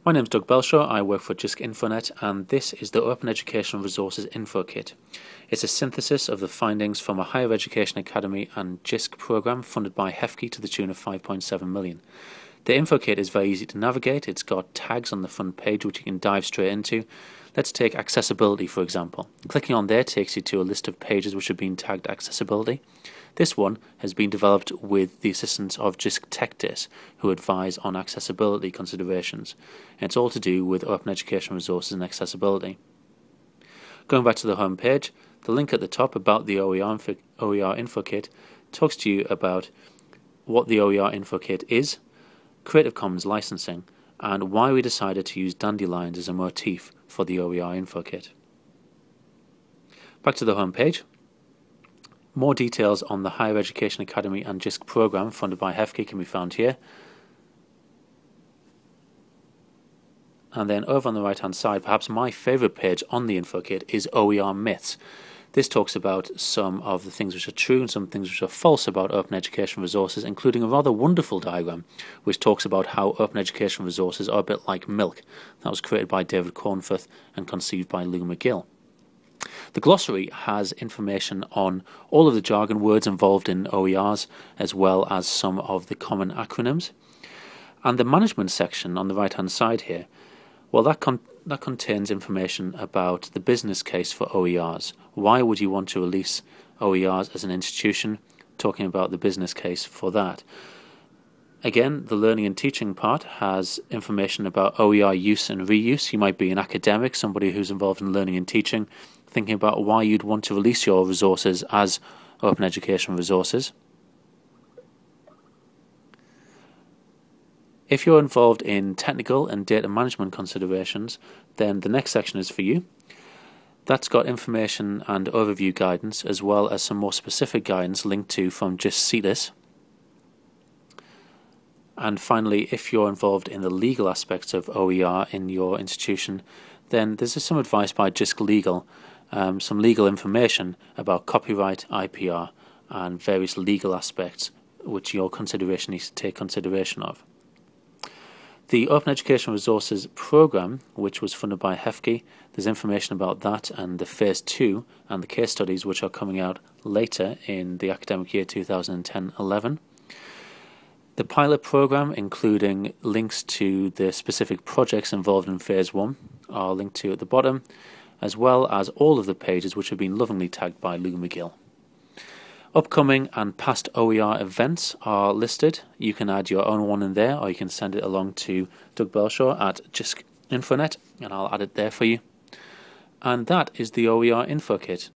My name is Doug Belshaw, I work for Jisc infoNet, and this is the Open Educational Resources infoKit. It's a synthesis of the findings from a Higher Education Academy and Jisc program funded by HEFKI to the tune of 5.7 million. The infoKit is very easy to navigate. It's got tags on the front page which you can dive straight into. Let's take accessibility for example. Clicking on there takes you to a list of pages which have been tagged accessibility. This one has been developed with the assistance of Jisc Tech Days, who advise on accessibility considerations. And it's all to do with open education resources and accessibility. Going back to the home page, the link at the top about the OER infoKit talks to you about what the OER infoKit is, Creative Commons licensing, and why we decided to use dandelions as a motif for the OER infoKit. Back to the home page. More details on the Higher Education Academy and Jisc program funded by HEFKI can be found here. And then over on the right hand side, perhaps my favourite page on the infoKit is OER myths. This talks about some of the things which are true and some things which are false about open education resources, including a rather wonderful diagram which talks about how open education resources are a bit like milk. That was created by David Cornforth and conceived by Lou McGill. The glossary has information on all of the jargon words involved in OERs, as well as some of the common acronyms. And the management section on the right hand side here, well, that contains information about the business case for OERs. Why would you want to release OERs as an institution? Talking about the business case for that. Again, the learning and teaching part has information about OER use and reuse. You might be an academic, somebody who's involved in learning and teaching, thinking about why you'd want to release your resources as open education resources. If you're involved in technical and data management considerations, then the next section is for you. That's got information and overview guidance, as well as some more specific guidance linked to from Jisc. And finally, if you're involved in the legal aspects of OER in your institution, then there's some advice by Jisc Legal, some legal information about copyright, IPR, and various legal aspects which your consideration needs to take consideration of. The Open Education Resources program, which was funded by HEFKI, there's information about that and the Phase 2 and the case studies which are coming out later in the academic year 2010-11. The pilot program, including links to the specific projects involved in Phase 1, are linked to at the bottom, as well as all of the pages which have been lovingly tagged by Lou McGill. Upcoming and past OER events are listed. You can add your own one in there, or you can send it along to Doug Belshaw at Jisc infoNet, and I'll add it there for you. And that is the OER infoKit.